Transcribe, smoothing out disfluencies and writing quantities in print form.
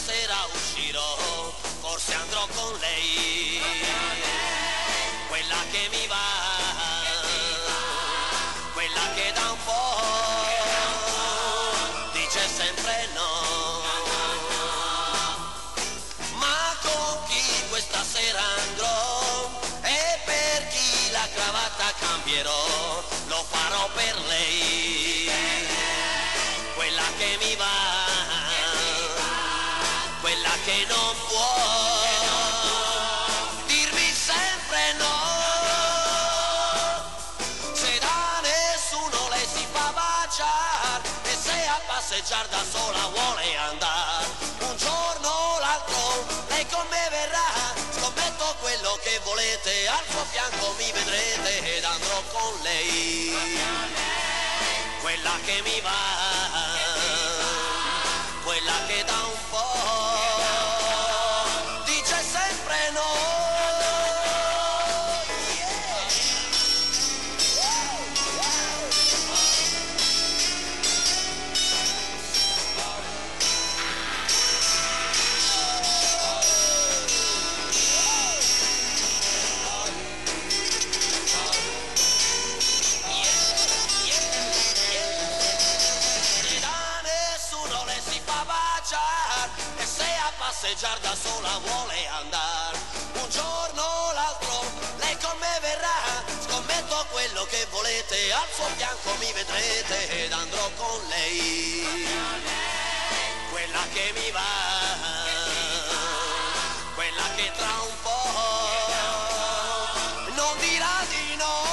sera uscirò, forse andrò con lei, quella che mi va, quella che da un po' dice sempre no. Ma con chi questa sera andrò e per chi la cravatta cambierò, lo farò per lei, quella che mi va, quella che non può dirmi sempre no. Se da nessuno lei si fa baciare e se a passeggiar da sola vuole andare, un giorno o l'altro lei con me verrà, scommetto quello che volete, al suo fianco mi vedrete ed andrò con lei, quella che mi va, quella che da un po' dice sempre no. E se a passeggiar da sola vuole andare, un giorno o l'altro lei con me verrà, scommetto quello che volete, al suo fianco mi vedrete ed andrò con lei, quella che mi va, quella che tra un po' non dirà di no.